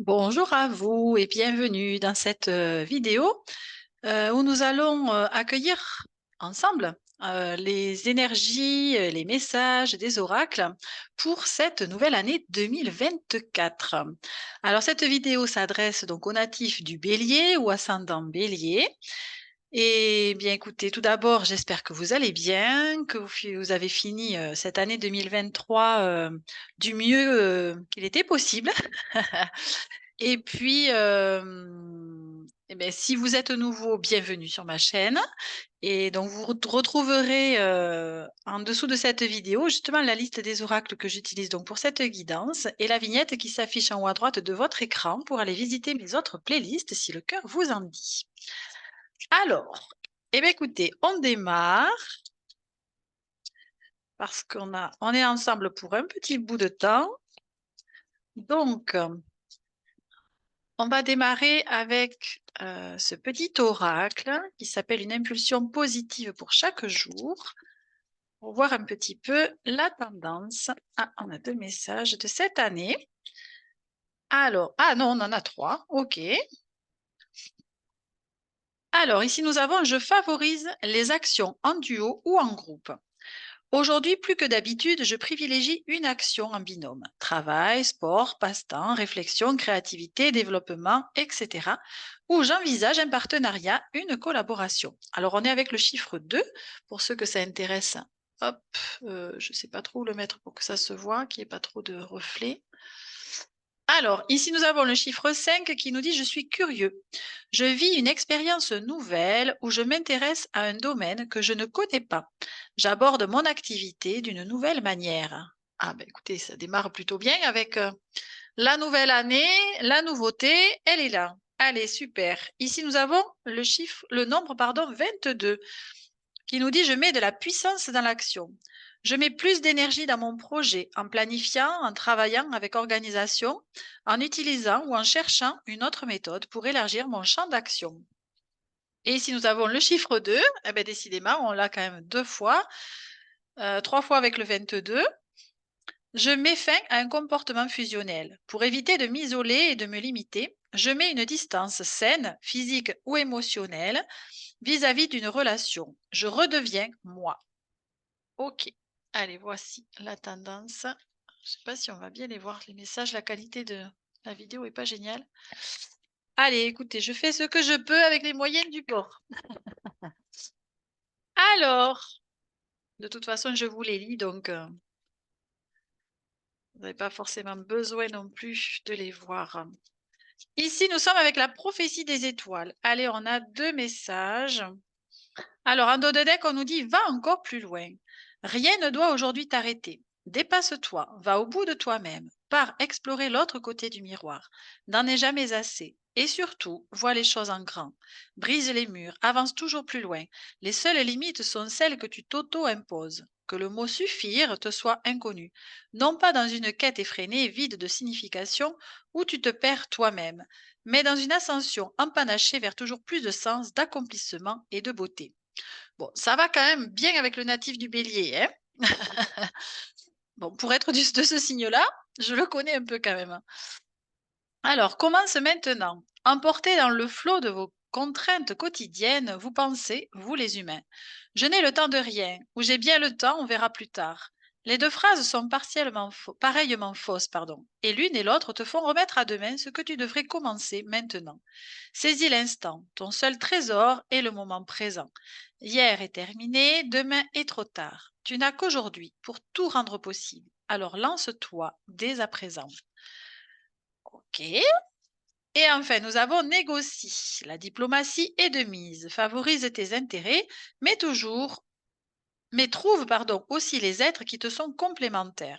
Bonjour à vous et bienvenue dans cette vidéo où nous allons accueillir ensemble les énergies, les messages des oracles pour cette nouvelle année 2024. Alors cette vidéo s'adresse donc aux natifs du Bélier ou ascendant Bélier. Et bien écoutez, tout d'abord, j'espère que vous allez bien, que vous avez fini cette année 2023 du mieux qu'il était possible. Et puis, eh beh, si vous êtes nouveau, bienvenue sur ma chaîne et donc vous retrouverez, en dessous de cette vidéo, justement la liste des oracles que j'utilise donc pour cette guidance et la vignette qui s'affiche en haut à droite de votre écran pour aller visiter mes autres playlists si le cœur vous en dit. Alors, eh bien écoutez, on démarre parce on est ensemble pour un petit bout de temps. Donc on va démarrer avec ce petit oracle qui s'appelle une impulsion positive pour chaque jour, pour voir un petit peu la tendance. Ah, on a 2 messages de cette année. Alors, ah non, on en a 3, OK. Alors ici nous avons: «Je favorise les actions en duo ou en groupe. Aujourd'hui, plus que d'habitude, je privilégie une action en binôme. Travail, sport, passe-temps, réflexion, créativité, développement, etc. Où j'envisage un partenariat, une collaboration.» Alors, on est avec le chiffre 2 pour ceux que ça intéresse. Hop, je ne sais pas trop où le mettre pour que ça se voit, qu'il n'y ait pas trop de reflets. Alors, ici, nous avons le chiffre 5 qui nous dit: «Je suis curieux. Je vis une expérience nouvelle où je m'intéresse à un domaine que je ne connais pas. J'aborde mon activité d'une nouvelle manière.» Ah ben écoutez, ça démarre plutôt bien avec la nouvelle année, la nouveauté, elle est là. Allez, super. Ici, nous avons le nombre, pardon, 22 qui nous dit: «Je mets de la puissance dans l'action. Je mets plus d'énergie dans mon projet en planifiant, en travaillant avec organisation, en utilisant ou en cherchant une autre méthode pour élargir mon champ d'action.» Et ici, nous avons le chiffre 2, eh ben, décidément, on l'a quand même 2 fois, 3 fois avec le 22. «Je mets fin à un comportement fusionnel. Pour éviter de m'isoler et de me limiter, je mets une distance saine, physique ou émotionnelle, vis-à-vis d'une relation. Je redeviens moi.» OK. Allez, voici la tendance. Je sais pas si on va bien les voir, les messages. La qualité de la vidéo est pas géniale. Allez, écoutez, je fais ce que je peux avec les moyens du bord. Alors, de toute façon, je vous les lis, donc vous n'avez pas forcément besoin non plus de les voir. Ici, nous sommes avec la prophétie des étoiles. Allez, on a 2 messages. Alors, en dos de deck, on nous dit: «Va encore plus loin. Rien ne doit aujourd'hui t'arrêter. Dépasse-toi, va au bout de toi-même, pars explorer l'autre côté du miroir. N'en est jamais assez. Et surtout, vois les choses en grand. Brise les murs, avance toujours plus loin. Les seules limites sont celles que tu t'auto-imposes. Que le mot suffire te soit inconnu. Non pas dans une quête effrénée, vide de signification, où tu te perds toi-même, mais dans une ascension empanachée vers toujours plus de sens, d'accomplissement et de beauté.» Bon, ça va quand même bien avec le natif du Bélier, hein. Bon, pour être de ce signe-là, je le connais un peu quand même, hein. Alors, commence maintenant. Emporté dans le flot de vos contraintes quotidiennes, vous pensez, vous les humains: «Je n'ai le temps de rien» ou «J'ai bien le temps, on verra plus tard.» Les deux phrases sont pareillement fausses, pardon, et l'une et l'autre te font remettre à demain ce que tu devrais commencer maintenant. Saisis l'instant, ton seul trésor est le moment présent. Hier est terminé, demain est trop tard. Tu n'as qu'aujourd'hui pour tout rendre possible. Alors lance-toi dès à présent. Ok. Et enfin, nous avons négocie. La diplomatie est de mise. Favorise tes intérêts, mais mais trouve, pardon, aussi les êtres qui te sont complémentaires.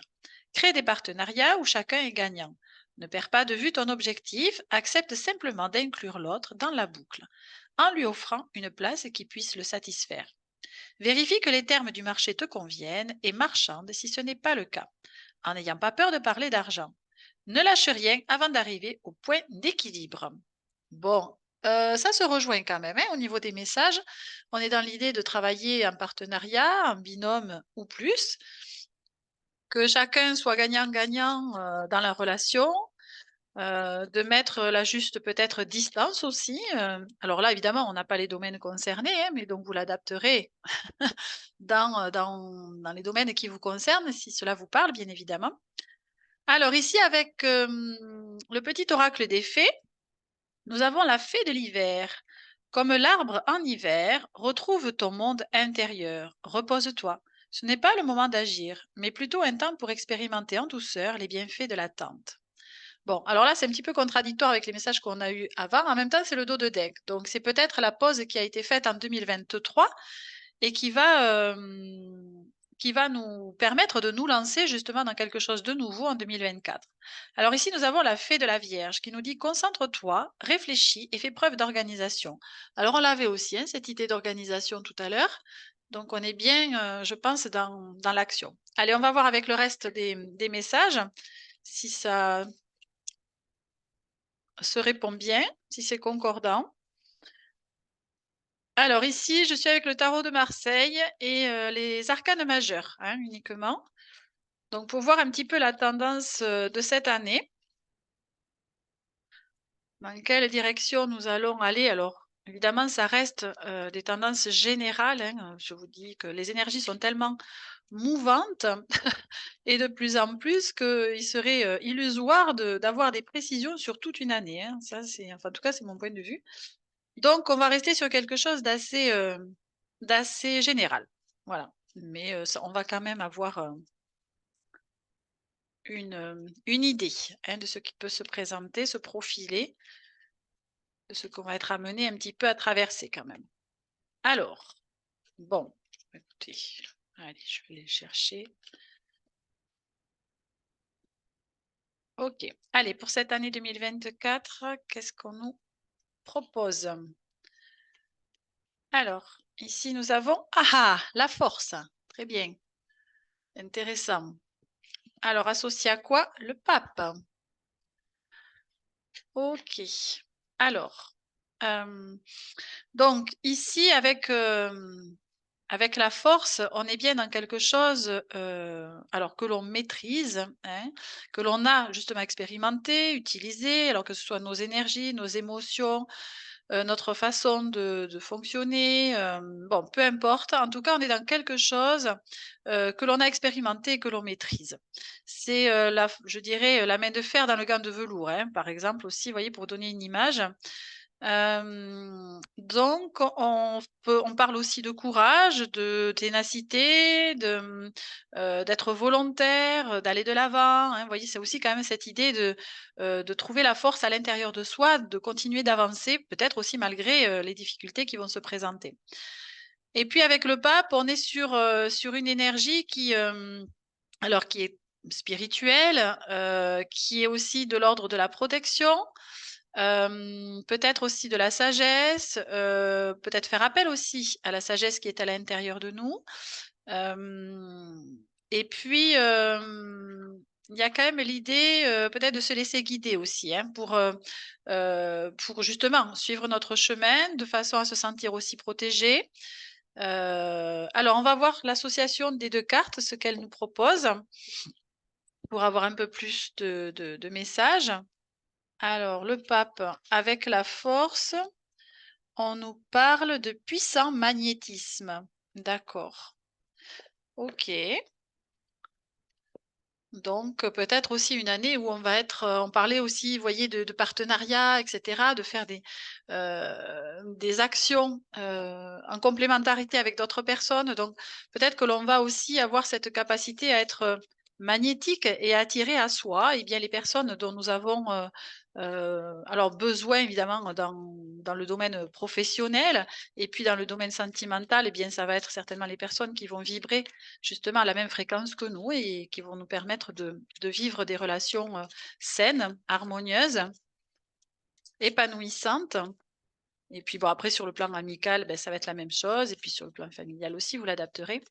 Crée des partenariats où chacun est gagnant. Ne perds pas de vue ton objectif, accepte simplement d'inclure l'autre dans la boucle, en lui offrant une place qui puisse le satisfaire. Vérifie que les termes du marché te conviennent et marchande si ce n'est pas le cas, en n'ayant pas peur de parler d'argent. Ne lâche rien avant d'arriver au point d'équilibre. Bon, ça se rejoint quand même, hein, au niveau des messages. On est dans l'idée de travailler en partenariat, en binôme ou plus, que chacun soit gagnant-gagnant dans la relation. de mettre la juste peut-être distance aussi. Alors là, évidemment, on n'a pas les domaines concernés, hein, mais donc vous l'adapterez dans les domaines qui vous concernent, si cela vous parle, bien évidemment. Alors ici, avec le petit oracle des fées, nous avons la fée de l'hiver. Comme l'arbre en hiver, retrouve ton monde intérieur. Repose-toi. Ce n'est pas le moment d'agir, mais plutôt un temps pour expérimenter en douceur les bienfaits de l'attente. Bon, alors là, c'est un petit peu contradictoire avec les messages qu'on a eus avant. En même temps, c'est le dos de deck. Donc, c'est peut-être la pause qui a été faite en 2023 et qui va nous permettre de nous lancer justement dans quelque chose de nouveau en 2024. Alors ici, nous avons la fée de la Vierge qui nous dit concentre-toi, réfléchis et fais preuve d'organisation. Alors on l'avait aussi, hein, cette idée d'organisation tout à l'heure. Donc on est bien, je pense, dans l'action. Allez, on va voir avec le reste des messages si ça se répond bien, si c'est concordant. Alors ici, je suis avec le tarot de Marseille et les arcanes majeurs, hein, uniquement. Donc pour voir un petit peu la tendance, de cette année. Dans quelle direction nous allons aller? Alors évidemment, ça reste, des tendances générales, hein, je vous dis que les énergies sont tellement mouvantes et de plus en plus qu'il serait, illusoire d'avoir des précisions sur toute une année, hein. Ça c'est enfin en tout cas, c'est mon point de vue. Donc on va rester sur quelque chose d'assez général. Voilà. Mais, ça on va quand même avoir, une idée, hein, de ce qui peut se présenter, se profiler, de ce qu'on va être amené un petit peu à traverser quand même. Alors, bon, écoutez, allez, je vais les chercher. OK. Allez, pour cette année 2024, qu'est-ce qu'on nous propose? Alors, ici nous avons la force. Très bien, intéressant. Alors associé à quoi? Le pape. OK. Alors, donc ici avec la force, on est bien dans quelque chose, alors que l'on maîtrise, hein, que l'on a justement expérimenté, utilisé, alors que ce soit nos énergies, nos émotions, notre façon de fonctionner, bon, peu importe. En tout cas, on est dans quelque chose, que l'on a expérimenté et que l'on maîtrise. C'est, la je dirais, la main de fer dans le gant de velours, hein, par exemple aussi, vous voyez, pour donner une image. Donc on parle aussi de courage, de ténacité, d'être volontaire, d'aller de l'avant, hein. Vous voyez, c'est aussi quand même cette idée de trouver la force à l'intérieur de soi, de continuer d'avancer, peut-être aussi malgré, les difficultés qui vont se présenter. Et puis avec le pape, on est sur une énergie alors qui est spirituelle, qui est aussi de l'ordre de la protection, peut-être aussi de la sagesse, peut-être faire appel aussi à la sagesse qui est à l'intérieur de nous. Hem et puis, il y a quand même l'idée, peut-être de se laisser guider aussi, hein, pour justement suivre notre chemin de façon à se sentir aussi protégé. Alors on va voir l'association des 2 cartes, ce qu'elles nous proposent, pour avoir un peu plus de messages. Alors le pape avec la force, on nous parle de puissant magnétisme. D'accord. OK. Donc, peut-être aussi une année où on va être, on parlait aussi, vous voyez, de partenariat et cetera, de faire des actions, en complémentarité avec d'autres personnes. Donc, peut-être que l'on va aussi avoir cette capacité à être, magnétique et à attirer à soi, et bien, les personnes dont nous avons, alors besoin évidemment dans le domaine, professionnel, et puis dans le domaine sentimental, et bien, ça va être certainement les personnes qui vont vibrer justement à la même fréquence que nous et qui vont nous permettre de vivre des relations, saines, harmonieuses, épanouissantes. Et puis bon, après sur le plan amical, beh, ça va être la même chose, et puis sur le plan familial aussi, vous l'adapterez.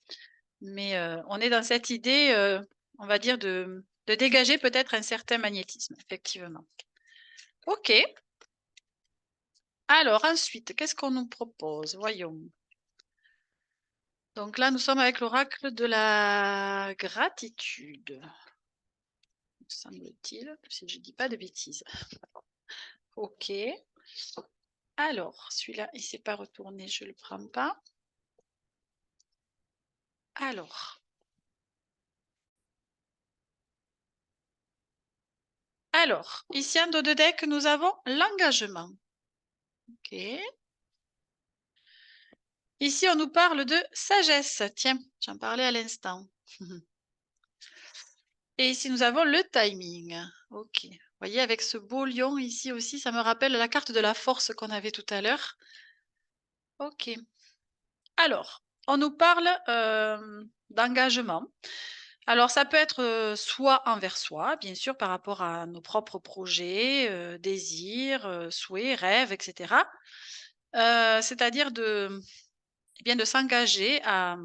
Mais, on est dans cette idée, on va dire de dégager peut-être un certain magnétisme, effectivement. OK. Alors ensuite, qu'est-ce qu'on nous propose? Voyons. Donc là, nous sommes avec l'oracle de la gratitude. me semble-t-il, si je ne dis pas de bêtises. OK. Alors, celui-là, il ne s'est pas retourné, je ne le prends pas. Alors, ici en dos de deck, nous avons l'engagement. OK. Ici, on nous parle de sagesse. Tiens, j'en parlais à l'instant. Et ici, nous avons le timing. OK. Vous voyez, avec ce beau lion ici aussi, ça me rappelle la carte de la force qu'on avait tout à l'heure. OK. Alors, on nous parle d'engagement. Alors, ça peut être soit envers soi, bien sûr, par rapport à nos propres projets, désirs, souhaits, rêves, etc. C'est-à-dire eh bien, de s'engager à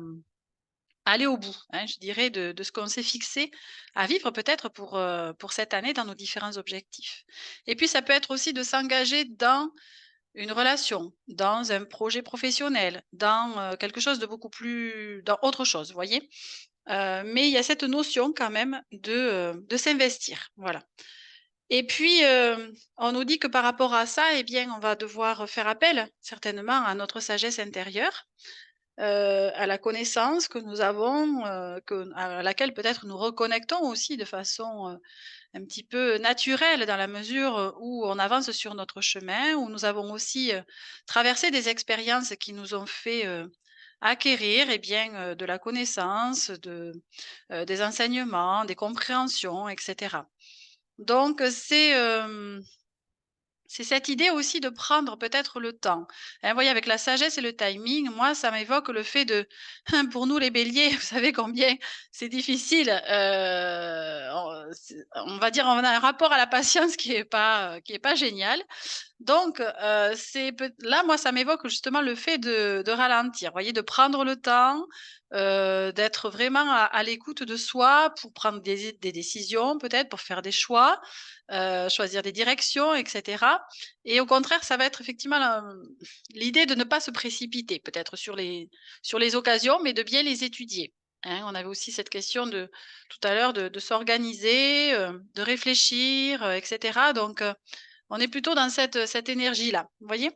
aller au bout, hein, je dirais, de ce qu'on s'est fixé à vivre peut-être pour cette année dans nos différents objectifs. Et puis, ça peut être aussi de s'engager dans une relation, dans un projet professionnel, dans quelque chose de beaucoup plus, dans autre chose, vous voyez. Mais il y a cette notion quand même de s'investir, voilà. Et puis, on nous dit que par rapport à ça, eh bien, on va devoir faire appel certainement à notre sagesse intérieure, à la connaissance que nous avons, à laquelle peut-être nous reconnectons aussi de façon, un petit peu naturelle dans la mesure, où on avance sur notre chemin, où nous avons aussi, traversé des expériences qui nous ont fait, acquérir, eh bien, de la connaissance, des enseignements, des compréhensions et cetera. Donc, c'est cette idée aussi de prendre peut-être le temps. Hein, vous voyez, avec la sagesse et le timing, moi, ça m'évoque le fait de pour nous les béliers, vous savez combien c'est difficile, on va dire, on a un rapport à la patience qui est pas génial. Donc, c'est peut là, moi, ça m'évoque justement le fait de ralentir, vous voyez? De prendre le temps, d'être vraiment à l'écoute de soi pour prendre des décisions peut-être, pour faire des choix, choisir des directions et cetera. Et au contraire, ça va être effectivement l'idée de ne pas se précipiter peut-être sur les occasions, mais de bien les étudier, hein. On avait aussi cette question de tout à l'heure de s'organiser, de réfléchir, et cetera. Donc, on est plutôt dans cette énergie-là, vous voyez?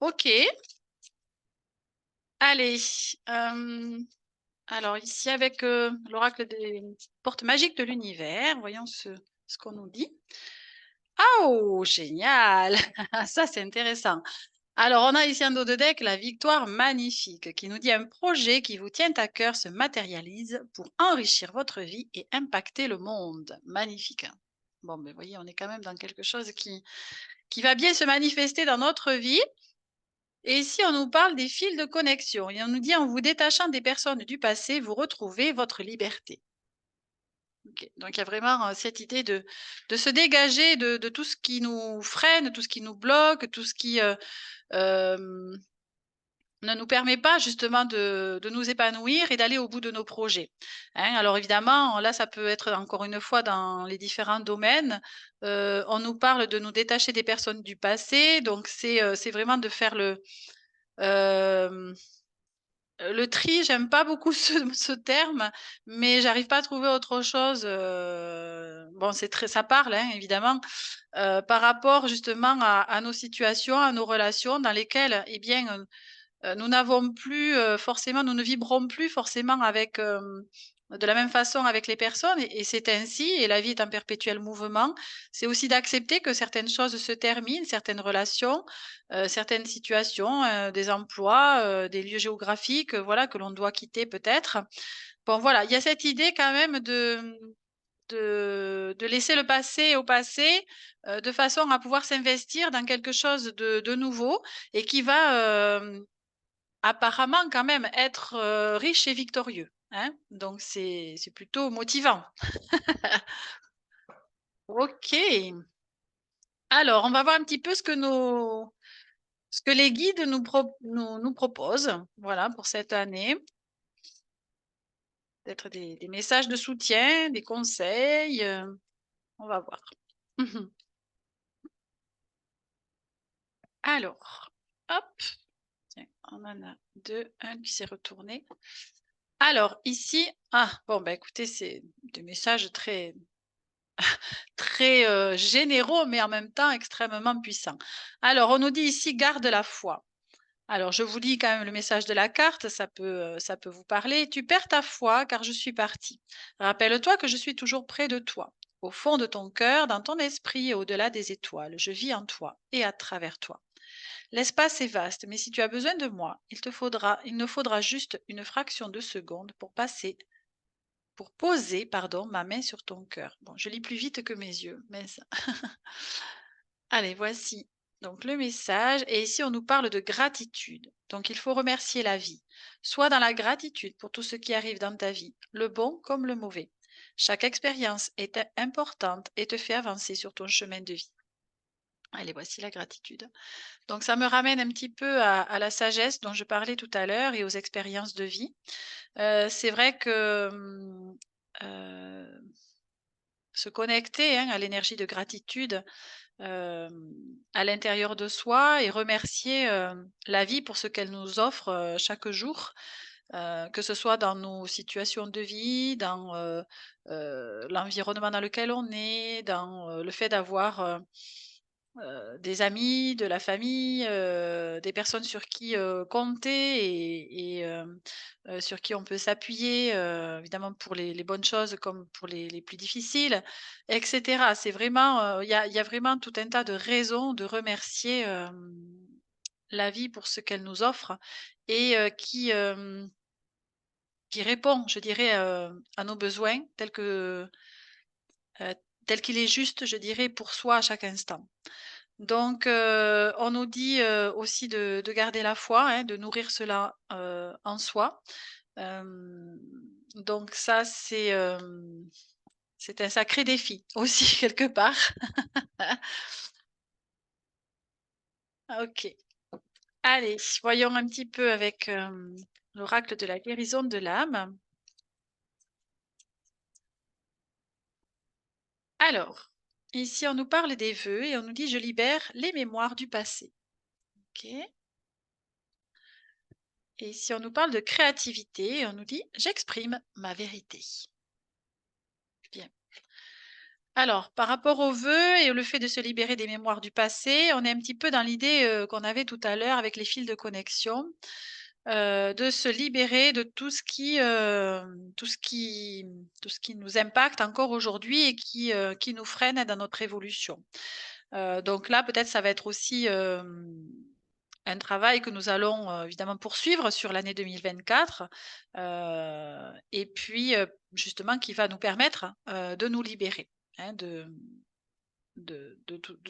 OK, allez, alors ici avec, l'oracle des portes magiques de l'univers, voyons ce qu'on nous dit. Ah oh! Génial! Ça, c'est intéressant. Alors, on a ici en dos de deck la victoire magnifique qui nous dit: «Un projet qui vous tient à cœur se matérialise pour enrichir votre vie et impacter le monde». Magnifique, hein. Bon, ben, vous voyez, on est quand même dans quelque chose qui va bien se manifester dans notre vie. Et ici, on nous parle des fils de connexion et on nous dit: «En vous détachant des personnes du passé, vous retrouvez votre liberté». OK, donc il y a vraiment, cette idée de se dégager de tout ce qui nous freine, tout ce qui nous bloque, tout ce qui, hem, ne nous permet pas justement de nous épanouir et d'aller au bout de nos projets, hein. Alors évidemment, là, ça peut être encore une fois dans les différents domaines. On nous parle de nous détacher des personnes du passé, donc c'est vraiment de faire hem le tri, j'aime pas beaucoup ce terme, mais j'arrive pas à trouver autre chose, bon, c'est très ça parle, hein, évidemment, par rapport justement à nos situations, à nos relations dans lesquelles, eh bien, nous n'avons plus, forcément nous ne vibrons plus forcément avec, de la même façon avec les personnes et c'est ainsi et la vie est un perpétuel mouvement. C'est aussi d'accepter que certaines choses se terminent, certaines relations, certaines situations, des emplois, des lieux géographiques, voilà, que l'on doit quitter peut-être. Bon voilà, il y a cette idée quand même de laisser le passé au passé, de façon à pouvoir s'investir dans quelque chose de nouveau et qui va, apparemment quand même être, riche et victorieux, hein, donc c'est plutôt motivant. OK. Alors on va voir un petit peu ce que les guides nous proposent, voilà, pour cette année. Peut-être des messages de soutien, des conseils, on va voir. Alors, hop, tiens, on en a 2, un qui s'est retourné. Alors ici bon, bah, écoutez, c'est des messages très très, généraux, mais en même temps extrêmement puissants. Alors on nous dit ici: «Garde la foi». Alors je vous lis quand même le message de la carte, ça peut vous parler. «Tu perds ta foi car je suis parti. Rappelle-toi que je suis toujours près de toi. Au fond de ton cœur, dans ton esprit et au-delà des étoiles. Je vis en toi et à travers toi. L'espace est vaste, mais si tu as besoin de moi, il ne faudra juste une fraction de seconde pour poser, pardon, ma main sur ton cœur. Bon, je lis plus vite que mes yeux, mais ça. Allez, voici donc le message. Et ici, on nous parle de gratitude. Donc, il faut remercier la vie. Sois dans la gratitude pour tout ce qui arrive dans ta vie, le bon comme le mauvais. Chaque expérience est importante et te fait avancer sur ton chemin de vie. Allez, voici la gratitude. Donc, ça me ramène un petit peu à la sagesse dont je parlais tout à l'heure et aux expériences de vie. C'est vrai que se connecter, hein, à l'énergie de gratitude, à l'intérieur de soi et remercier, la vie pour ce qu'elle nous offre, chaque jour, que ce soit dans nos situations de vie, dans, l'environnement dans lequel on est, dans, le fait d'avoir, des amis, de la famille, des personnes sur qui, compter et sur qui on peut s'appuyer, évidemment pour les bonnes choses comme pour les plus difficiles et cetera. C'est vraiment, il y a vraiment tout un tas de raisons de remercier, la vie pour ce qu'elle nous offre et qui répond, je dirais, à nos besoins heu, tel qu'il est juste, je dirais, pour soi à chaque instant. Donc, on nous dit, aussi de garder la foi, hein, de nourrir cela, en soi. Hem, donc ça, c'est un sacré défi aussi quelque part. OK. Allez, voyons un petit peu avec, l'oracle de la guérison de l'âme. Alors, ici, on nous parle des vœux et on nous dit: «Je libère les mémoires du passé». OK. Et ici, on nous parle de créativité et on nous dit: «J'exprime ma vérité». Bien. Alors, par rapport aux vœux et le fait de se libérer des mémoires du passé, on est un petit peu dans l'idée, qu'on avait tout à l'heure avec les fils de connexion, de se libérer de tout ce qui nous impacte encore aujourd'hui et qui nous freine dans notre évolution. Donc là, peut-être ça va être aussi, un travail que nous allons, évidemment poursuivre sur l'année 2024, et puis, justement qui va nous permettre, de nous libérer, hein, de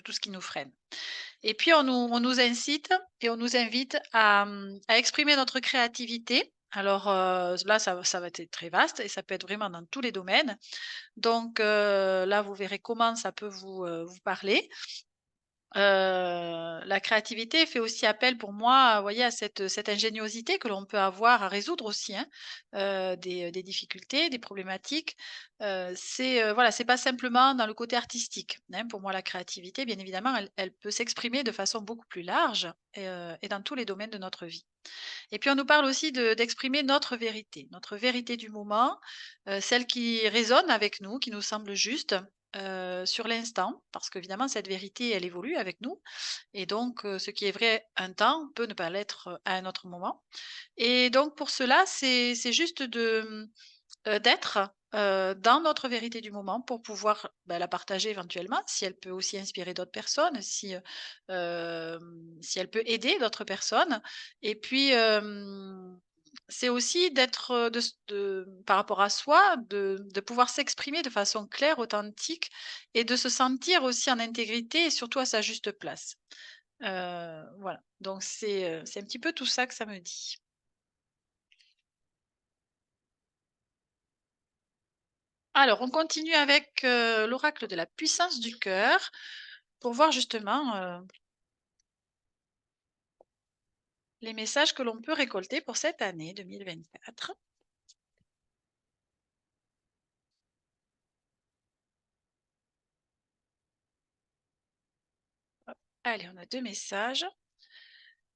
tout ce qui nous freine. Et puis on nous incite et on nous invite à exprimer notre créativité. Alors, là ça va être très vaste et ça peut être vraiment dans tous les domaines. Donc, là vous verrez comment ça peut vous parler. La créativité fait aussi appel pour moi, vous voyez, à cette ingéniosité que l'on peut avoir à résoudre aussi, hein, des difficultés, des problématiques. Voilà, c'est pas simplement dans le côté artistique, hein. Pour moi, la créativité, bien évidemment, elle peut s'exprimer de façon beaucoup plus large et dans tous les domaines de notre vie. Et puis on nous parle aussi d'exprimer notre vérité du moment, celle qui résonne avec nous, qui nous semble juste, sur l'instant. Parce qu'évidemment cette vérité, elle évolue avec nous et donc ce qui est vrai un temps peut ne pas l'être, à un autre moment. Et donc pour cela, c'est juste d'être, dans notre vérité du moment pour pouvoir, bah, la partager éventuellement, si elle peut aussi inspirer d'autres personnes, si elle peut aider d'autres personnes. Et puis, c'est aussi d'être, de s de par rapport à soi, de pouvoir s'exprimer de façon claire, authentique et de se sentir aussi en intégrité et surtout à sa juste place. Voilà, donc c'est un petit peu tout ça que ça me dit. Alors, on continue avec, l'oracle de la puissance du cœur pour voir justement, les messages que l'on peut récolter pour cette année 2024. Hop, allez, on a 2 messages.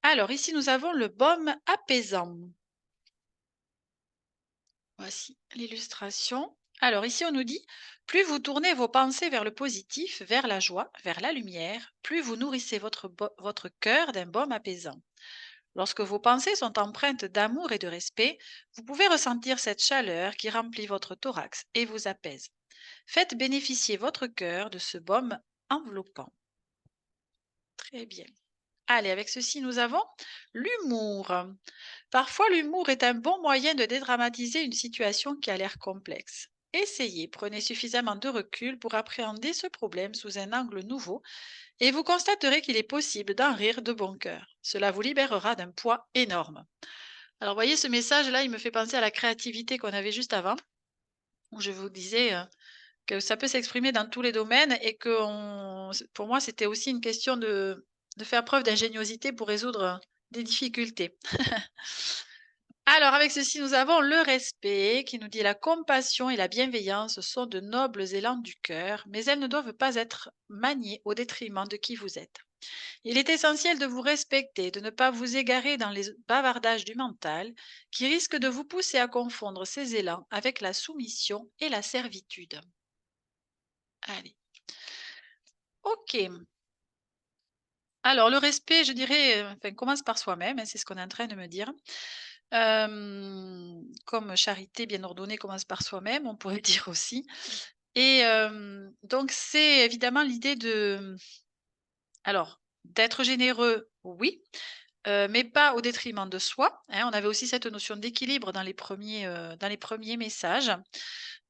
Alors ici, nous avons le baume apaisant. Voici l'illustration. Alors ici, on nous dit, plus vous tournez vos pensées vers le positif, vers la joie, vers la lumière, plus vous nourrissez votre cœur d'un baume apaisant. Lorsque vos pensées sont empreintes d'amour et de respect, vous pouvez ressentir cette chaleur qui remplit votre thorax et vous apaise. Faites bénéficier votre cœur de ce baume enveloppant. Très bien. Allez, avec ceci, nous avons l'humour. Parfois, l'humour est un bon moyen de dédramatiser une situation qui a l'air complexe. Essayez, prenez suffisamment de recul pour appréhender ce problème sous un angle nouveau et vous constaterez qu'il est possible d'en rire de bon cœur. Cela vous libérera d'un poids énorme. Alors, vous voyez, ce message-là, il me fait penser à la créativité qu'on avait juste avant, où je vous disais que ça peut s'exprimer dans tous les domaines et que pour moi, c'était aussi une question de faire preuve d'ingéniosité pour résoudre des difficultés. Alors, avec ceci, nous avons le respect qui nous dit la compassion et la bienveillance sont de nobles élans du cœur, mais elles ne doivent pas être maniées au détriment de qui vous êtes. Il est essentiel de vous respecter, de ne pas vous égarer dans les bavardages du mental qui risquent de vous pousser à confondre ces élans avec la soumission et la servitude. Allez. Ok. Alors, le respect, je dirais, enfin, commence par soi-même, hein, c'est ce qu'on est en train de me dire. Comme charité bien ordonnée commence par soi-même, on pourrait dire aussi. Et donc c'est évidemment l'idée alors, d'être généreux, oui, mais pas au détriment de soi, hein. On avait aussi cette notion d'équilibre dans les premiers messages,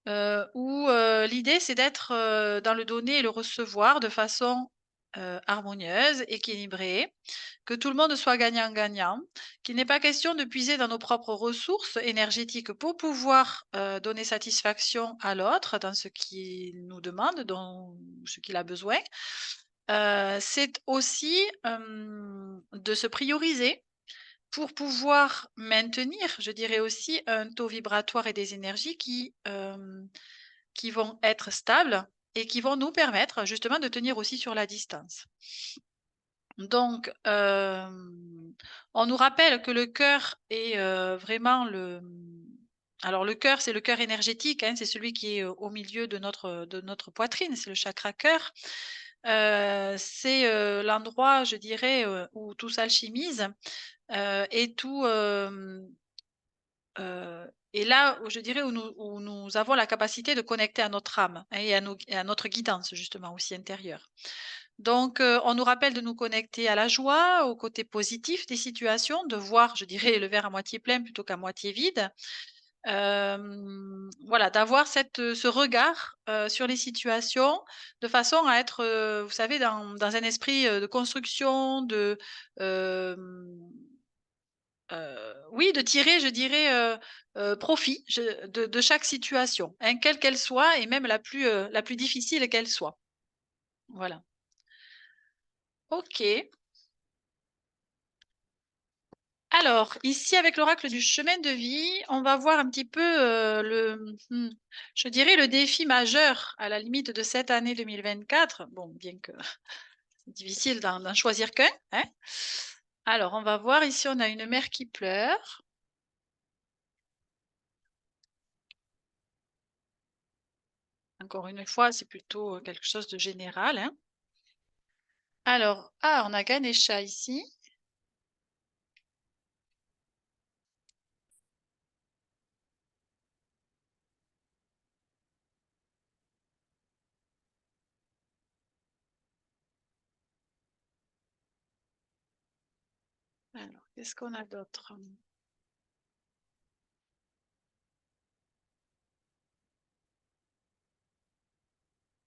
où, l'idée c'est d'être, dans le donner et le recevoir de façon, harmonieuse, équilibrée, que tout le monde soit gagnant-gagnant, qu'il n'est pas question de puiser dans nos propres ressources énergétiques pour pouvoir, donner satisfaction à l'autre dans ce qu'il nous demande, dans ce qu'il a besoin. C'est aussi, de se prioriser pour pouvoir maintenir, je dirais aussi, un taux vibratoire et des énergies qui vont être stables et qui vont nous permettre justement de tenir aussi sur la distance. Donc, on nous rappelle que le cœur est, vraiment alors le cœur, c'est le cœur énergétique, hein, c'est celui qui est, au milieu de notre poitrine, c'est le chakra cœur. C'est, l'endroit, je dirais, où tout s'alchimise, et tout, et là où je dirais où nous avons la capacité de connecter à notre âme, hein, et à notre guidance justement aussi intérieure. Donc, on nous rappelle de nous connecter à la joie, au côté positif des situations, de voir, je dirais, le verre à moitié plein plutôt qu'à moitié vide. Voilà, d'avoir ce regard, sur les situations de façon à être, vous savez, dans un esprit, de construction, oui, de tirer, je dirais, profit de chaque situation, hein, quelle qu'elle soit et même la plus difficile qu'elle soit. Voilà. OK. Alors, ici, avec l'oracle du chemin de vie, on va voir un petit peu, je dirais le défi majeur, à la limite, de cette année 2024. Bon, bien que c'est difficile d'en choisir qu'un, hein. Alors, on va voir ici, on a une mère qui pleure. Encore une fois, c'est plutôt, quelque chose de général, hein. Alors, on a Ganesha ici. Alors, qu'est-ce qu'on a d'autre?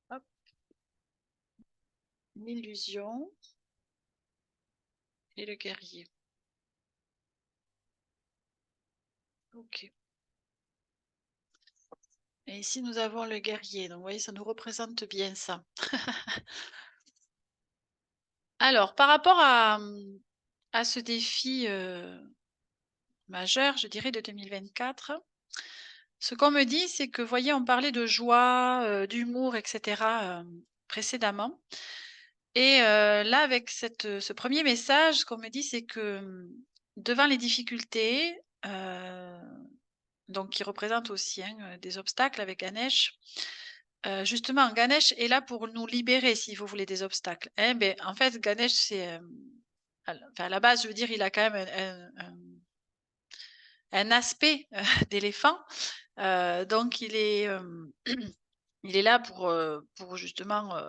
Hop, l'illusion et le guerrier. OK. Et ici, nous avons le guerrier. Donc, vous voyez, ça nous représente bien ça. Alors, par rapport à ce défi, majeur, je dirais, de 2024, ce qu'on me dit, c'est que, voyez, on parlait de joie, d'humour, et cetera, précédemment. Et là, avec ce premier message, ce qu'on me dit, c'est que, devant les difficultés, donc qui représente aussi, hein, des obstacles avec Ganesh. Justement, Ganesh est là pour nous libérer, si vous voulez, des obstacles, hein. Beh, en fait, Ganesh, c'est, à la base, je veux dire, il a quand même un aspect, d'éléphant, donc il est là pour justement,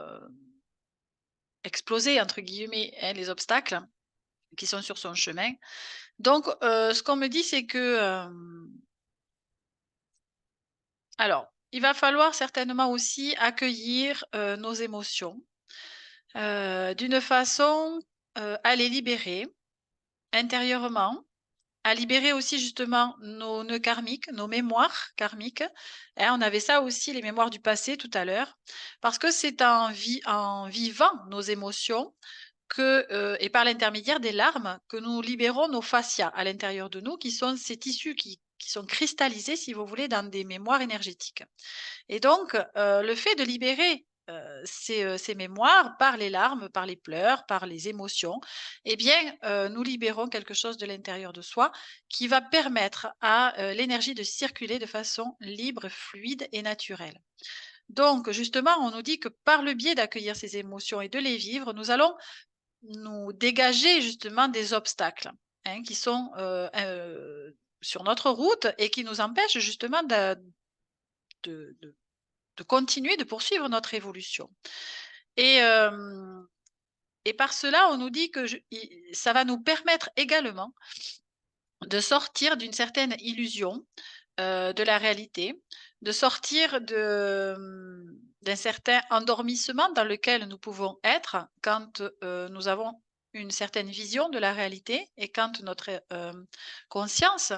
«exploser» entre guillemets, hein, les obstacles qui sont sur son chemin. Donc, ce qu'on me dit, c'est que, alors, il va falloir certainement aussi accueillir, nos émotions, d'une façon, à les libérer intérieurement, à libérer aussi justement nos nœuds karmiques, nos mémoires karmiques, hein. On avait ça aussi, les mémoires du passé tout à l'heure, parce que c'est en vivant nos émotions que, et par l'intermédiaire des larmes, que nous libérons nos fascias à l'intérieur de nous, qui sont ces tissus qui sont cristallisés, si vous voulez, dans des mémoires énergétiques. Et donc, le fait de libérer, ces mémoires par les larmes, par les pleurs, par les émotions, eh bien, nous libérons quelque chose de l'intérieur de soi qui va permettre à, l'énergie de circuler de façon libre, fluide et naturelle. Donc justement, on nous dit que par le biais d'accueillir ces émotions et de les vivre, nous allons nous dégager justement des obstacles, hein, qui sont, sur notre route et qui nous empêchent justement de de de continuer, de poursuivre notre évolution. Et et par cela, on nous dit que je i ça va nous permettre également de sortir d'une certaine illusion, de la réalité, de sortir d'un certain endormissement dans lequel nous pouvons être quand, nous avons une certaine vision de la réalité et quand notre, conscience,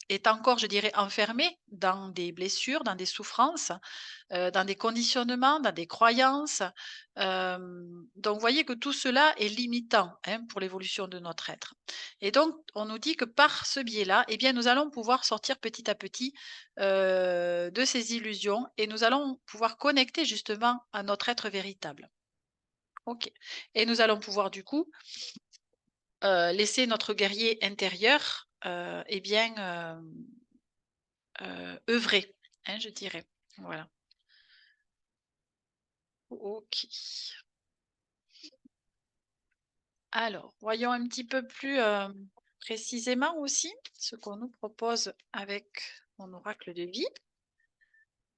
est encore, je dirais, enfermée dans des blessures, dans des souffrances, dans des conditionnements, dans des croyances. Donc vous voyez que tout cela est limitant, hein, pour l'évolution de notre être. Et donc on nous dit que par ce biais-là, eh bien, nous allons pouvoir sortir petit à petit, de ces illusions et nous allons pouvoir connecter justement à notre être véritable. OK, et nous allons pouvoir du coup, laisser notre guerrier intérieur, eh bien, œuvrer, hein, je dirais. Voilà. OK. Alors, voyons un petit peu plus, précisément aussi ce qu'on nous propose avec mon oracle de vie.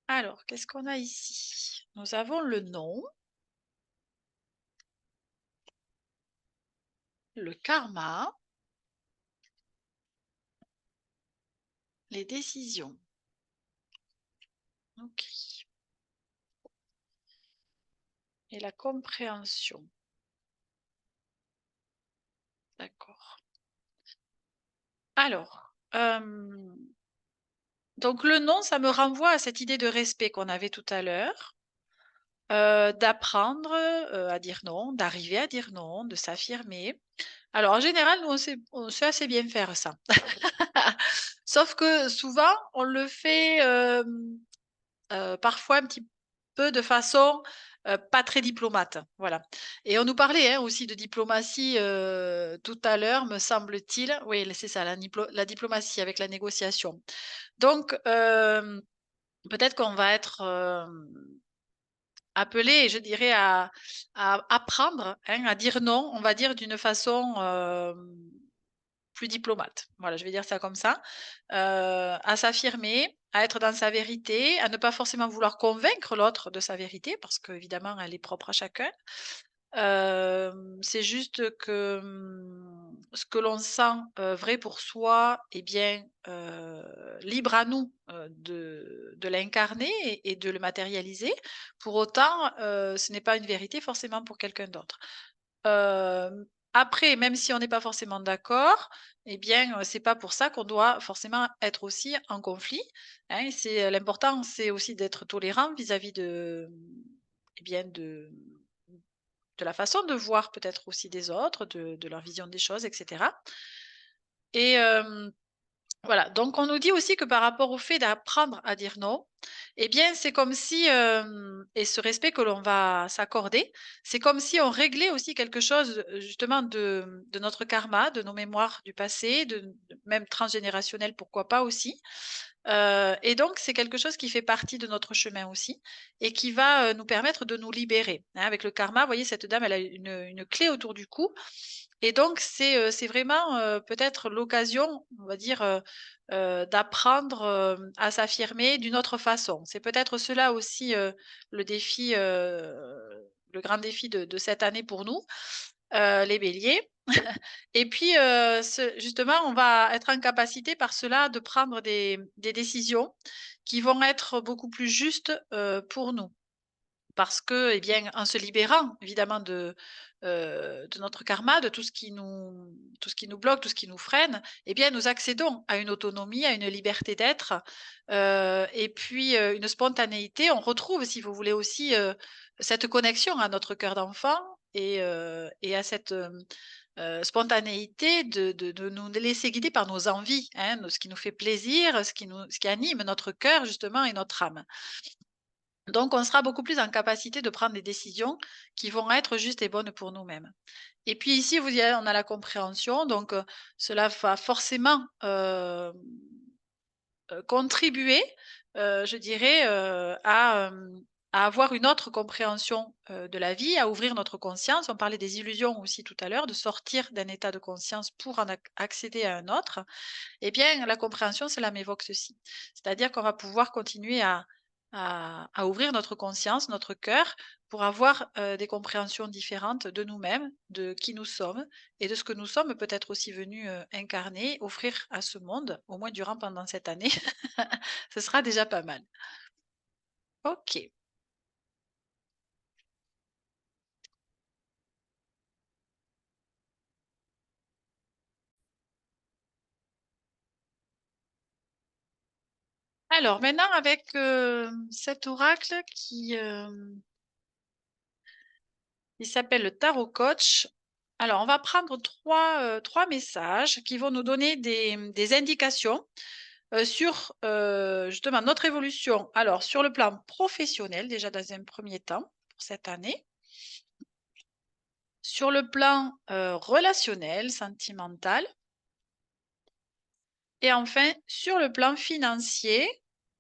Alors, qu'est-ce qu'on a ici? Nous avons le nom, le karma, les décisions. OK, et la compréhension. D'accord. Alors, donc le nom, ça me renvoie à cette idée de respect qu'on avait tout à l'heure, d'apprendre, à dire non, d'arriver à dire non, de s'affirmer. Alors en général, nous on sait assez bien faire ça. Sauf que souvent, on le fait, parfois un petit peu de façon, pas très diplomate, voilà. Et on nous parlait, hein, aussi de diplomatie, tout à l'heure, me semble-t-il. Oui, c'est ça, la diplomatie avec la négociation. Donc, peut-être qu'on va être, appelés, je dirais, à apprendre, hein, à dire non, on va dire d'une façon, plus diplomate. Voilà, je vais dire ça comme ça. À s'affirmer, à être dans sa vérité, à ne pas forcément vouloir convaincre l'autre de sa vérité parce qu'évidemment elle est propre à chacun. C'est juste que, ce que l'on sent, vrai pour soi, eh bien, libre à nous, de l'incarner et de le matérialiser. Pour autant, ce n'est pas une vérité forcément pour quelqu'un d'autre. Après, même si on n'est pas forcément d'accord, eh bien, c'est pas pour ça qu'on doit forcément être aussi en conflit, hein. L'important, c'est aussi d'être tolérant vis-à-vis eh bien, de la façon de voir peut-être aussi des autres, de leur vision des choses, et cetera. Et voilà, donc on nous dit aussi que par rapport au fait d'apprendre à dire non, Eh bien, c'est comme si, et ce respect que l'on va s'accorder, c'est comme si on réglait aussi quelque chose, justement de notre karma, de nos mémoires du passé, de même transgénérationnel, pourquoi pas aussi. Et donc c'est quelque chose qui fait partie de notre chemin aussi et qui va, nous permettre de nous libérer, hein. Avec le karma, vous voyez, cette dame, elle a une clé autour du cou et donc c'est vraiment, peut-être l'occasion, on va dire, d'apprendre, à s'affirmer d'une autre façon. C'est peut-être cela aussi, le défi, le grand défi de cette année pour nous, les béliers. Et puis, justement, on va être en capacité par cela de prendre des décisions qui vont être beaucoup plus justes, pour nous. Parce que, eh bien, en se libérant évidemment de notre karma, de tout ce qui nous bloque, tout ce qui nous freine, eh bien, nous accédons à une autonomie, à une liberté d'être, et puis, une spontanéité. On retrouve, si vous voulez aussi, cette connexion à notre cœur d'enfant et à cette, spontanéité de nous laisser guider par nos envies, hein, ce qui nous fait plaisir, ce qui anime notre cœur justement et notre âme. Donc, on sera beaucoup plus en capacité de prendre des décisions qui vont être justes et bonnes pour nous-mêmes. Et puis ici, vous y on a la compréhension, donc cela va forcément, contribuer, je dirais, à avoir une autre compréhension, de la vie, à ouvrir notre conscience. On parlait des illusions aussi tout à l'heure, de sortir d'un état de conscience pour en accéder à un autre. Eh bien, la compréhension, cela m'évoque ceci. C'est-à-dire qu'on va pouvoir continuer à ouvrir notre conscience, notre cœur, pour avoir des compréhensions différentes de nous-mêmes, de qui nous sommes et de ce que nous sommes peut-être aussi venus incarner, offrir à ce monde, au moins durant pendant cette année. Ce sera déjà pas mal. Ok. Alors maintenant, avec cet oracle qui s'appelle le Tarot Coach. Alors, on va prendre trois messages qui vont nous donner des indications sur justement notre évolution. Alors, sur le plan professionnel, déjà dans un premier temps, pour cette année. Sur le plan relationnel, sentimental. Et enfin, sur le plan financier,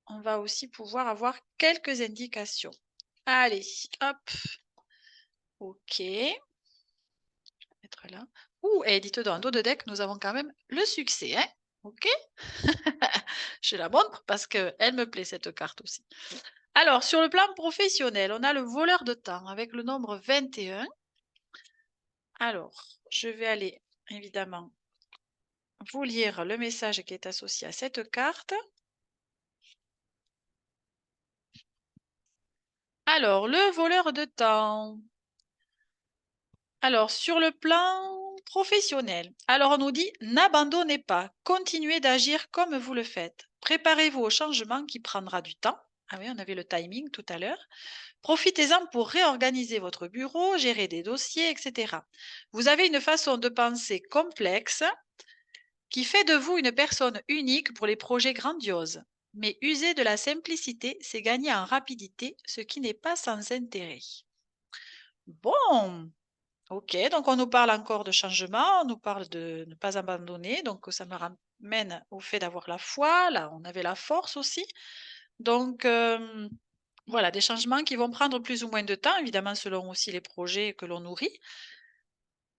on va aussi pouvoir avoir quelques indications. Allez, hop, ok. Mettre là. Ouh, et dites dans le dos de deck, nous avons quand même le succès, hein? OK? Je la montre parce qu'elle me plaît cette carte aussi. Alors, sur le plan professionnel, on a le voleur de temps avec le nombre 21. Alors, je vais aller évidemment vous lire le message qui est associé à cette carte. Alors, le voleur de temps. Alors, sur le plan professionnel, alors on nous dit n'abandonnez pas, continuez d'agir comme vous le faites. Préparez-vous au changement qui prendra du temps. Ah oui, on avait le timing tout à l'heure. Profitez-en pour réorganiser votre bureau, gérer des dossiers, etc. Vous avez une façon de penser complexe qui fait de vous une personne unique pour les projets grandioses. Mais user de la simplicité, c'est gagner en rapidité, ce qui n'est pas sans intérêt. Bon, OK, donc on nous parle encore de changement, on nous parle de ne pas abandonner, donc ça me ramène au fait d'avoir la foi, là on avait la force aussi. Donc voilà, des changements qui vont prendre plus ou moins de temps, évidemment selon aussi les projets que l'on nourrit.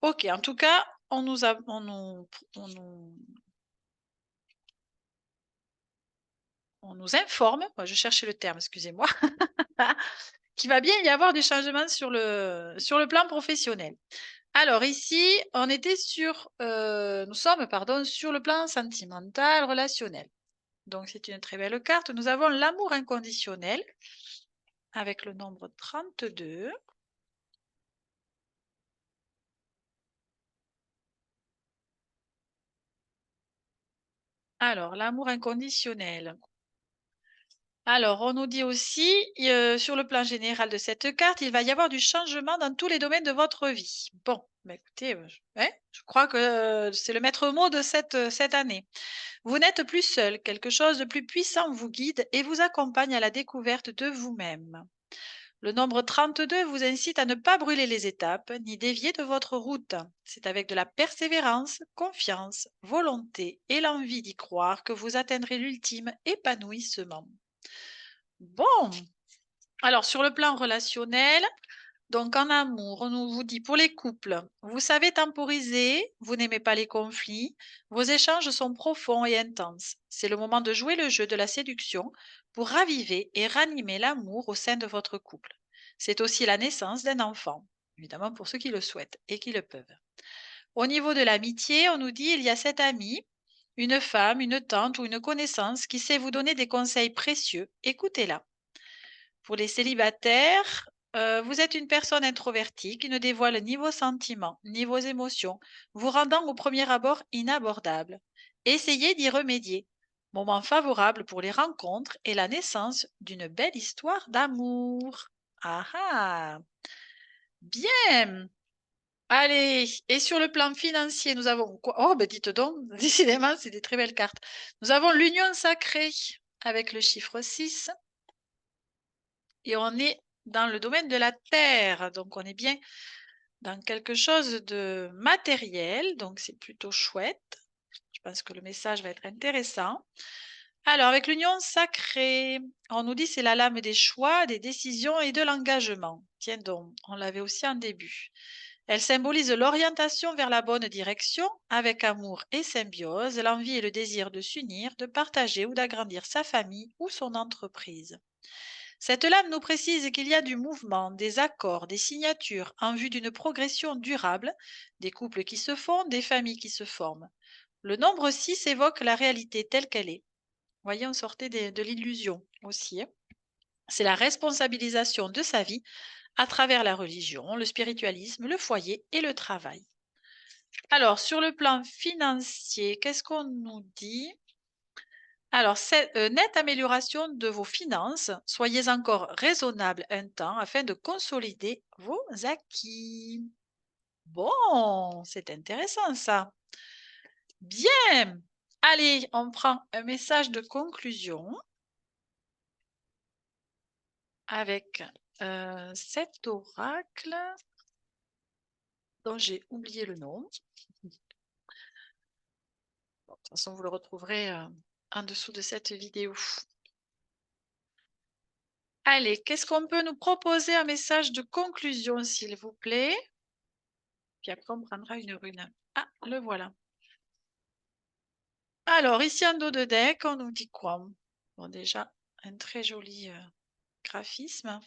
OK, en tout cas, on nous informe, moi je cherchais le terme, excusez-moi, qu'il va bien y avoir des changements sur le plan professionnel. Alors ici, nous sommes pardon, sur le plan sentimental, relationnel. Donc c'est une très belle carte. Nous avons l'amour inconditionnel avec le nombre 32. Alors l'amour inconditionnel. Alors on nous dit aussi, sur le plan général de cette carte, il va y avoir du changement dans tous les domaines de votre vie. Bon. Bah, écoutez, ouais, je crois que c'est le maître mot de cette année. Vous n'êtes plus seul, quelque chose de plus puissant vous guide et vous accompagne à la découverte de vous-même. Le nombre 32 vous incite à ne pas brûler les étapes ni dévier de votre route. C'est avec de la persévérance, confiance, volonté et l'envie d'y croire que vous atteindrez l'ultime épanouissement. Bon, alors sur le plan relationnel, donc en amour, on nous vous dit pour les couples, vous savez temporiser, vous n'aimez pas les conflits, vos échanges sont profonds et intenses. C'est le moment de jouer le jeu de la séduction pour raviver et ranimer l'amour au sein de votre couple. C'est aussi la naissance d'un enfant, évidemment pour ceux qui le souhaitent et qui le peuvent. Au niveau de l'amitié, on nous dit il y a cet ami, une femme, une tante ou une connaissance qui sait vous donner des conseils précieux. Écoutez-la. Pour les célibataires, vous êtes une personne introvertie qui ne dévoile ni vos sentiments, ni vos émotions, vous rendant au premier abord inabordable. Essayez d'y remédier. Moment favorable pour les rencontres et la naissance d'une belle histoire d'amour. Ah ah! Bien! Allez, et sur le plan financier, nous avons quoi? Oh, ben dites donc, décidément, c'est des très belles cartes. Nous avons l'union sacrée avec le chiffre 6. Et on est dans le domaine de la terre, donc on est bien dans quelque chose de matériel, donc c'est plutôt chouette. Je pense que le message va être intéressant. Alors, avec l'union sacrée, on nous dit c'est la lame des choix, des décisions et de l'engagement. Tiens donc, on l'avait aussi en début. Elle symbolise l'orientation vers la bonne direction, avec amour et symbiose, l'envie et le désir de s'unir, de partager ou d'agrandir sa famille ou son entreprise. Cette lame nous précise qu'il y a du mouvement, des accords, des signatures en vue d'une progression durable, des couples qui se font, des familles qui se forment. Le nombre 6 évoque la réalité telle qu'elle est. Voyez, on sortait de l'illusion aussi, hein. C'est la responsabilisation de sa vie à travers la religion, le spiritualisme, le foyer et le travail. Alors, sur le plan financier, qu'est-ce qu'on nous dit? Alors, c'est nette amélioration de vos finances. Soyez encore raisonnable un temps afin de consolider vos acquis. Bon, c'est intéressant ça. Bien. Allez, on prend un message de conclusion avec cet oracle dont j'ai oublié le nom. Bon, de toute façon, vous le retrouverez en dessous de cette vidéo. Allez, qu'est-ce qu'on peut nous proposer un message de conclusion, s'il vous plaît? Puis après, on prendra une rune. Ah, le voilà. Alors, ici en dos de deck, on nous dit quoi? Bon, déjà, un très joli graphisme.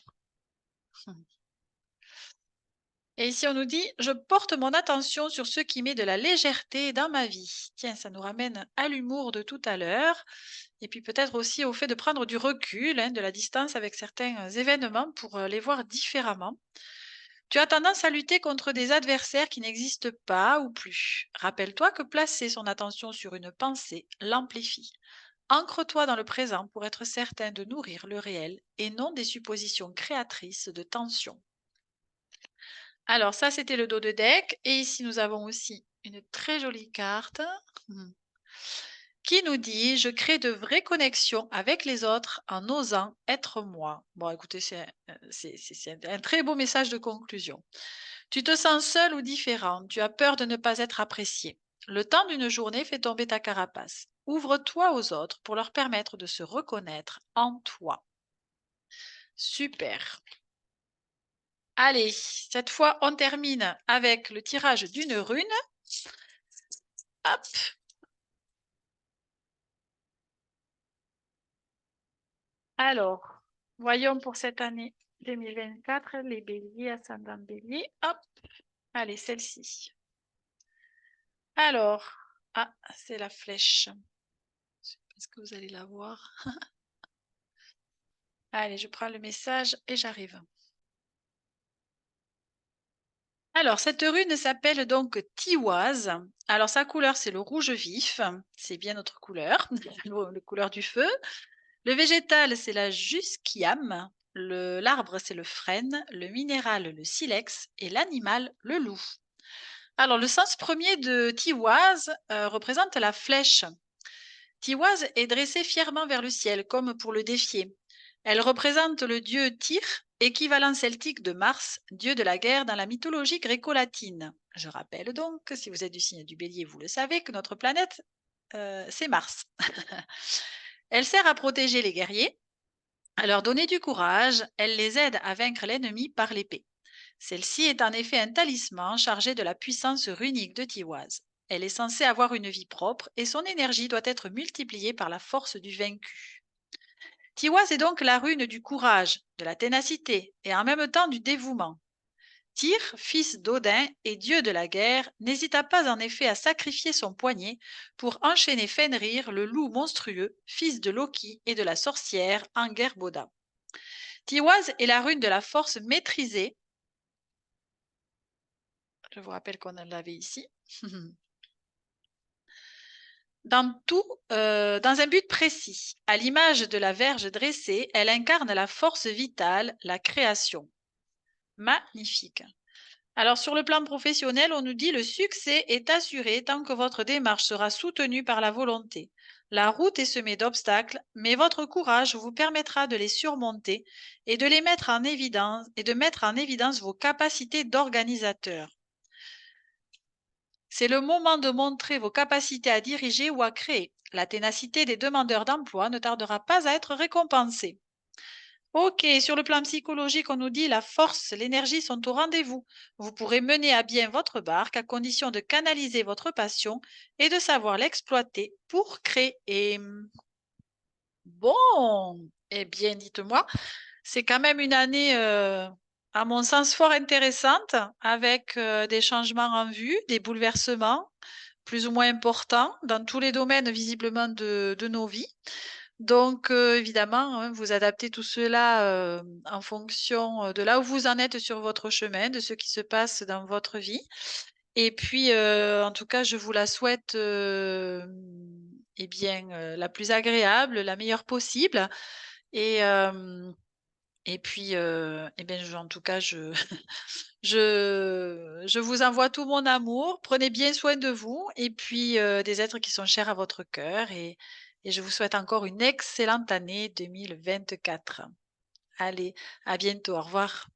Et ici, on nous dit, je porte mon attention sur ce qui met de la légèreté dans ma vie. Tiens, ça nous ramène à l'humour de tout à l'heure. Et puis peut-être aussi au fait de prendre du recul, hein, de la distance avec certains événements pour les voir différemment. Tu as tendance à lutter contre des adversaires qui n'existent pas ou plus. Rappelle-toi que placer son attention sur une pensée l'amplifie. Ancre-toi dans le présent pour être certain de nourrir le réel et non des suppositions créatrices de tension. Alors ça, c'était le dos de deck. Et ici, nous avons aussi une très jolie carte qui nous dit: «Je crée de vraies connexions avec les autres en osant être moi». Bon, écoutez, c'est un très beau message de conclusion. Tu te sens seul ou différent, tu as peur de ne pas être apprécié. Le temps d'une journée fait tomber ta carapace. Ouvre-toi aux autres pour leur permettre de se reconnaître en toi. Super. Allez, cette fois, on termine avec le tirage d'une rune. Hop. Alors, voyons pour cette année 2024, les béliers, ascendant bélier. Hop. Allez, celle-ci. Alors, ah, c'est la flèche. Est-ce que vous allez la voir? Allez, je prends le message et j'arrive. Alors, cette rune s'appelle donc Tiwaz. Alors, sa couleur, c'est le rouge vif. C'est bien notre couleur, la couleur du feu. Le végétal, c'est la jusquiame. L'arbre, c'est le frêne. Le minéral, le silex. Et l'animal, le loup. Alors, le sens premier de Tiwaz représente la flèche. Tiwaz est dressée fièrement vers le ciel, comme pour le défier. Elle représente le dieu Tyr, équivalent celtique de Mars, dieu de la guerre dans la mythologie gréco-latine. Je rappelle donc, si vous êtes du signe du bélier, vous le savez, que notre planète, c'est Mars. Elle sert à protéger les guerriers, à leur donner du courage, elle les aide à vaincre l'ennemi par l'épée. Celle-ci est en effet un talisman chargé de la puissance runique de Tiwaz. Elle est censée avoir une vie propre et son énergie doit être multipliée par la force du vaincu. Tiwaz est donc la rune du courage, de la ténacité et en même temps du dévouement. Tyr, fils d'Odin et dieu de la guerre, n'hésita pas en effet à sacrifier son poignet pour enchaîner Fenrir, le loup monstrueux, fils de Loki et de la sorcière Angerboda. Tiwaz est la rune de la force maîtrisée. Je vous rappelle qu'on l'avait ici. Dans un but précis. À l'image de la verge dressée, elle incarne la force vitale, la création. Magnifique. Alors, sur le plan professionnel, on nous dit le succès est assuré tant que votre démarche sera soutenue par la volonté. La route est semée d'obstacles, mais votre courage vous permettra de les surmonter et de les mettre en évidence et de mettre en évidence vos capacités d'organisateur. C'est le moment de montrer vos capacités à diriger ou à créer. La ténacité des demandeurs d'emploi ne tardera pas à être récompensée. Ok, sur le plan psychologique, on nous dit la force, l'énergie sont au rendez-vous. Vous pourrez mener à bien votre barque à condition de canaliser votre passion et de savoir l'exploiter pour créer. Bon, eh bien, dites-moi, c'est quand même une année, à mon sens, fort intéressante, avec des changements en vue, des bouleversements plus ou moins importants dans tous les domaines visiblement de nos vies. Donc, évidemment, hein, vous adaptez tout cela, en fonction, de là où vous en êtes sur votre chemin, de ce qui se passe dans votre vie. Et puis, en tout cas, je vous la souhaite, eh bien, la plus agréable, la meilleure possible et et puis, eh bien, en tout cas, je vous envoie tout mon amour. Prenez bien soin de vous et puis, des êtres qui sont chers à votre cœur et je vous souhaite encore une excellente année 2024. Allez, à bientôt. Au revoir.